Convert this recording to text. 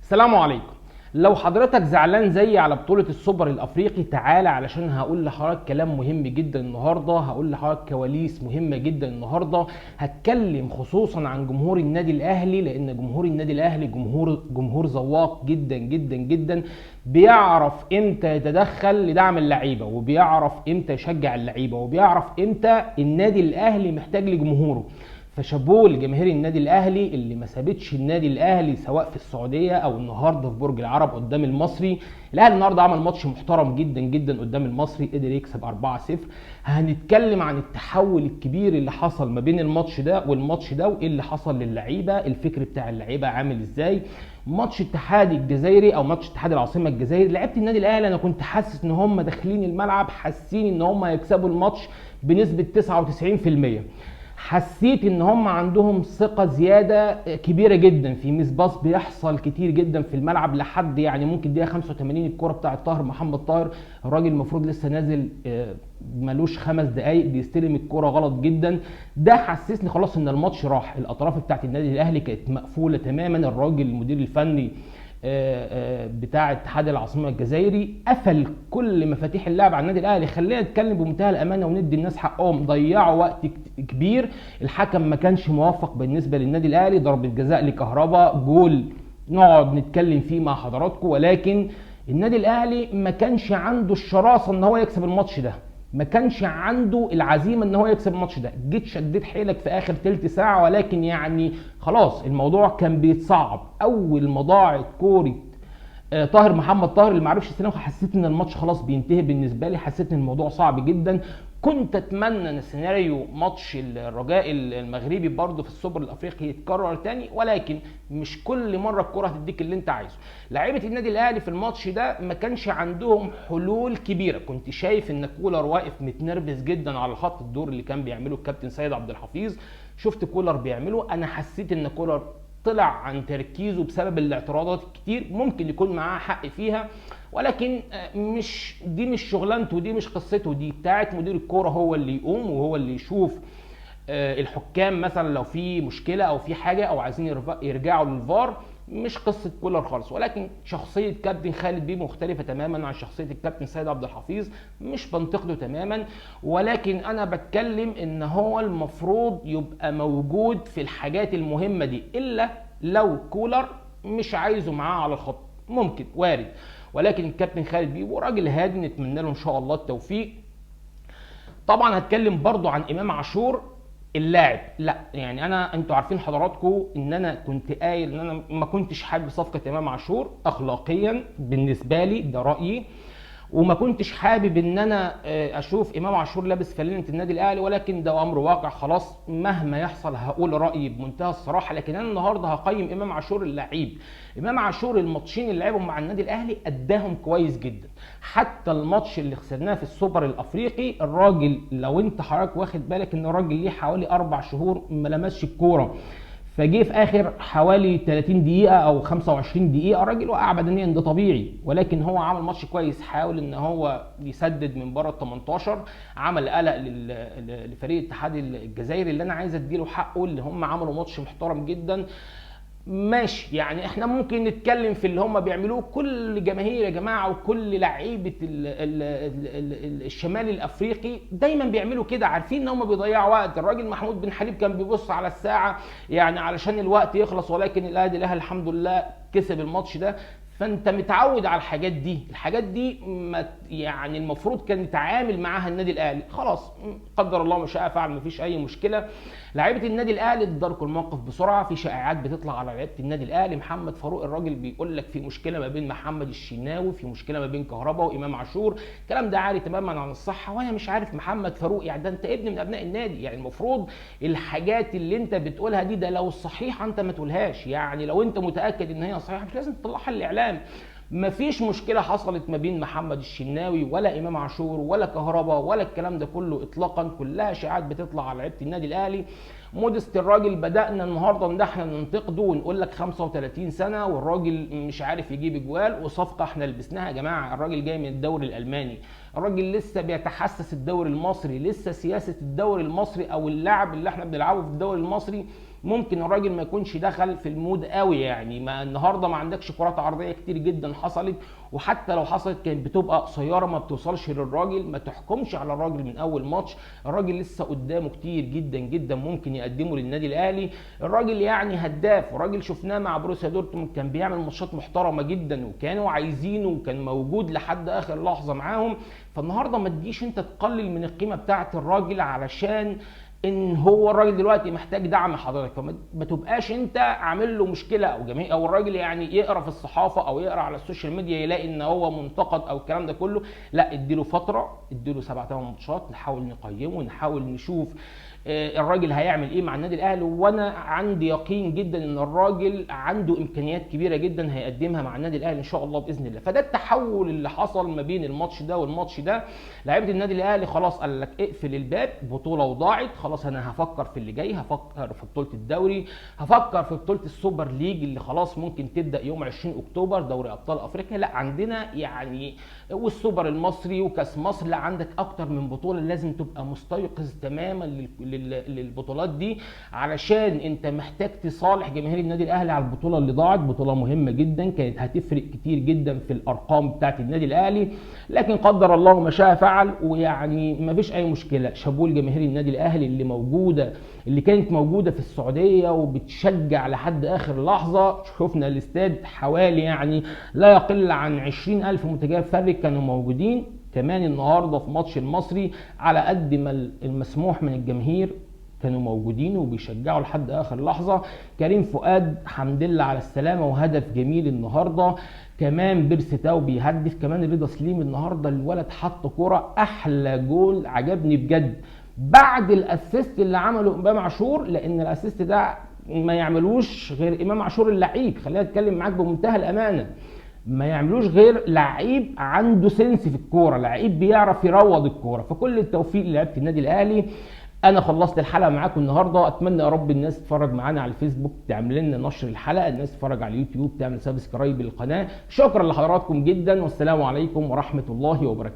السلام عليكم. لو حضرتك زعلان زيي على بطولة السوبر الافريقي تعالى علشان هقول لحضرتك كلام مهم جدا النهارده، هقول لحضرتك كواليس مهمة جدا النهارده، هتكلم خصوصا عن جمهور النادي الاهلي، لان جمهور النادي الاهلي جمهور ذواق جدا جدا جدا، بيعرف امتى يتدخل لدعم اللعيبة، وبيعرف امتى يشجع اللعيبة، وبيعرف امتى النادي الاهلي محتاج لجمهوره. فشابوه لجماهير النادي الاهلي اللي ما سابتش النادي الاهلي سواء في السعوديه او النهارده في برج العرب قدام المصري. الاهلي النهارده عمل ماتش محترم جدا جدا قدام المصري، قدر يكسب 4-0. هنتكلم عن التحول الكبير اللي حصل ما بين الماتش ده والماتش ده، وايه اللي حصل للعيبه، الفكر بتاع اللعيبه عامل ازاي. ماتش اتحاد الجزائري او ماتش اتحاد العاصمه الجزائري، لعيبه النادي الاهلي انا كنت حاسس ان هم داخلين الملعب حاسين ان هم هيكسبوا الماتش بنسبه 99%. حسيت ان هم عندهم ثقه زياده كبيره جدا في ميس باص بيحصل كتير جدا في الملعب، لحد يعني ممكن دقيقه 85 الكره بتاعه طاهر محمد طاهر، الراجل المفروض لسه نازل ملوش 5 دقايق بيستلم الكره غلط جدا. ده حسسني خلاص ان الماتش راح، الاطراف بتاعه النادي الاهلي كانت مقفوله تماما. الراجل المدير الفني بتاع اتحاد العاصمه الجزائري قفل كل مفاتيح اللعب على النادي الاهلي. خلينا نتكلم بمنتهى الامانه وندي الناس حقهم، ضيعوا وقت كبير، الحكم ما كانش موفق بالنسبه للنادي الاهلي، ضربه جزاء لكهربا، جول نقعد نتكلم فيه مع حضراتكم، ولكن النادي الاهلي ما كانش عنده الشراسه ان هو يكسب الماتش ده، ما كانش عنده العزيمه ان هو يكسب الماتش ده. جيت شديت حيلك في اخر تلت ساعه، ولكن يعني خلاص الموضوع كان بيتصعب. اول ما ضاعت كوره طاهر محمد طاهر اللي ما عرفش يستلمها، حسيت ان الماتش خلاص بينتهي بالنسبه لي، حسيت ان الموضوع صعب جدا. كنت اتمنى ان سيناريو ماتش الرجاء المغربي برضه في السوبر الافريقي يتكرر تاني، ولكن مش كل مره الكره هتديك اللي انت عايزه. لعيبه النادي الاهلي في الماتش ده ما كانش عندهم حلول كبيره، كنت شايف ان كولر واقف متنرفز جدا على خط الدور اللي كان بيعمله الكابتن سيد عبد الحفيظ. شفت كولر بيعمله، انا حسيت ان كولر طلع عن تركيزه بسبب الاعتراضات الكتير، ممكن يكون معاه حق فيها، ولكن مش شغلانته، دي مش قصته، دي بتاعت مدير الكوره، هو اللي يقوم وهو اللي يشوف الحكام مثلا لو في مشكله او في حاجه او عايزين يرجعوا للفار، مش قصه كولر خالص. ولكن شخصيه كابتن خالد بيه مختلفه تماما عن شخصيه الكابتن سيد عبد الحفيظ، مش بنتقده تماما، ولكن انا بتكلم ان هو المفروض يبقى موجود في الحاجات المهمه دي، الا لو كولر مش عايزه معاه على الخط، ممكن وارد. ولكن الكابتن خالد بيه وراجل هادي، نتمنى له ان شاء الله التوفيق. طبعا هتكلم برضو عن امام عاشور اللاعب. لا يعني انتوا عارفين حضراتكم ان انا كنت قايل ان انا ما كنتش حابب صفقه امام عاشور اخلاقيا بالنسبه لي، ده رايي، وما كنتش حابب ان انا اشوف امام عاشور لابس فانلة النادي الاهلي، ولكن ده امر واقع خلاص، مهما يحصل هقول رايي بمنتهى الصراحه. لكن انا النهارده هقيم امام عاشور اللعيب. امام عاشور الماتشين اللي لعبهم مع النادي الاهلي اداهم كويس جدا، حتى الماتش اللي خسرناه في السوبر الافريقي الراجل، لو انت حضرتك واخد بالك ان الراجل ليه حوالي 4 شهور ما لمسش الكوره، فجه في اخر حوالي 30 دقيقه او 25 دقيقه الراجل وقع بدنيا، ده طبيعي، ولكن هو عمل ماتش كويس، حاول ان هو يسدد من بره ال 18، عمل قلق لفريق الاتحاد الجزائري اللي انا عايز اديله حقه، اللي هم عملوا ماتش محترم جدا. ماشي، يعني احنا ممكن نتكلم في اللي هم بيعملوه، كل جماهير يا جماعه وكل لعيبه الشمال الافريقي دايما بيعملوا كده، عارفين ان هم بيضيعوا وقت. الراجل محمود بن حليب كان بيبص على الساعه يعني علشان الوقت يخلص، ولكن الاهلي الحمد لله كسب الماتش ده. فانت متعود على الحاجات دي، الحاجات دي يعني المفروض كان يتعامل معاها النادي الاهلي، خلاص قدر الله ما شاء فعل، مفيش اي مشكله. لعيبه النادي الاهلي تداركوا الموقف بسرعه، في شائعات بتطلع على لعيبه النادي الاهلي، محمد فاروق الراجل بيقول لك في مشكله ما بين محمد الشناوي، في مشكله ما بين كهربا وامام عاشور، الكلام ده عاري تماما عن الصحه، وانا مش عارف محمد فاروق، يعني ده انت ابن من ابناء النادي، يعني المفروض الحاجات اللي انت بتقولها دي ده لو صحيحه انت ما تقولهاش، يعني لو انت متاكد ان هي صحيحه مش لازم تطلعها للاعلام. مفيش مشكله حصلت ما بين محمد الشناوي ولا امام عاشور ولا كهربا ولا الكلام ده كله اطلاقا، كلها اشاعات بتطلع على لعيبه النادي الاهلي. مودست الراجل بدانا النهارده ان احنا ننتقده ونقول لك 35 سنه والراجل مش عارف يجيب اجوال، وصفقه احنا لبسناها يا جماعه، الراجل جاي من الدوري الالماني، الراجل لسه بيتحسس الدوري المصري، لسه سياسه الدوري المصري او اللعب اللي احنا بنلعبه في الدوري المصري ممكن الراجل ما يكونش دخل في المود قوي، يعني ما النهارده ما عندكش كرات عرضيه كتير جدا حصلت، وحتى لو حصلت كانت بتبقى قصيره ما بتوصلش للراجل. ما تحكمش على الراجل من اول ماتش، الراجل لسه قدامه كتير جدا جدا ممكن يقدمه للنادي الاهلي. الراجل يعني هداف، وراجل شفناه مع بروسيا دورتموند كان بيعمل ماتشات محترمه جدا، وكانوا عايزينه وكان موجود لحد اخر لحظه معاهم. فالنهارده ما تجيش انت تقلل من القيمه بتاعه الراجل علشان ان هو الراجل دلوقتي محتاج دعم حضرتك، فما تبقاش انت عامل له مشكله او جميع او الراجل يعني يقرا في الصحافه او يقرا على السوشيال ميديا يلاقي ان هو منتقد او الكلام ده كله. لا، اديله فتره، اديله 7 8 ماتشات، نحاول نقيمه ونحاول نشوف الراجل هيعمل ايه مع النادي الاهلي. وانا عندي يقين جدا ان الراجل عنده امكانيات كبيره جدا هيقدمها مع النادي الاهلي ان شاء الله باذن الله. فده التحول اللي حصل ما بين الماتش ده والماتش ده. لعيبه النادي الاهلي خلاص قال لك اقفل الباب، بطوله وضاعت خلاص، انا هفكر في اللي جاي، هفكر في بطوله الدوري، هفكر في بطوله السوبر ليج اللي خلاص ممكن تبدا يوم 20 اكتوبر، دوري ابطال افريقيا. لا عندنا يعني والسوبر المصري وكاس مصر، لا عندك اكتر من بطوله، لازم تبقى مستيقظ تماما للبطولات دي علشان انت محتاج تصالح جماهير النادي الاهلي على البطوله اللي ضاعت. بطوله مهمه جدا كانت هتفرق كتير جدا في الارقام بتاعت النادي الاهلي، لكن قدر الله ما شاء فعل، ويعني ما فيش اي مشكله. شابوه لجماهير النادي الاهلي اللي موجوده، اللي كانت موجوده في السعوديه وبتشجع لحد اخر لحظه. شفنا الاستاد حوالي يعني لا يقل عن 20,000 متفرج كانوا موجودين. كمان النهارده في ماتش المصري على قد ما المسموح من الجماهير كانوا موجودين وبيشجعوا لحد اخر لحظه. كريم فؤاد حمد لله على السلامه وهدف جميل النهارده. كمان بيرسي تاو بيهدف، كمان رضا سليم النهارده الولد حط كوره احلى جول عجبني بجد بعد الاسيست اللي عمله امام عاشور، لان الاسيست ده ما يعملوش غير امام عاشور اللعيب. خلينا اتكلم معاك بمنتهى الامانه، ما يعملوش غير لعيب عنده سنس في الكوره، لعيب بيعرف يروض الكوره. فكل التوفيق للعيبه النادي الاهلي. انا خلصت الحلقه معاكم النهارده، اتمنى يا رب الناس تتفرج معانا على الفيسبوك تعمل لنا نشر الحلقه، الناس تتفرج على اليوتيوب تعمل سبسكرايب للقناه. شكرا لحضراتكم جدا، والسلام عليكم ورحمه الله وبركاته.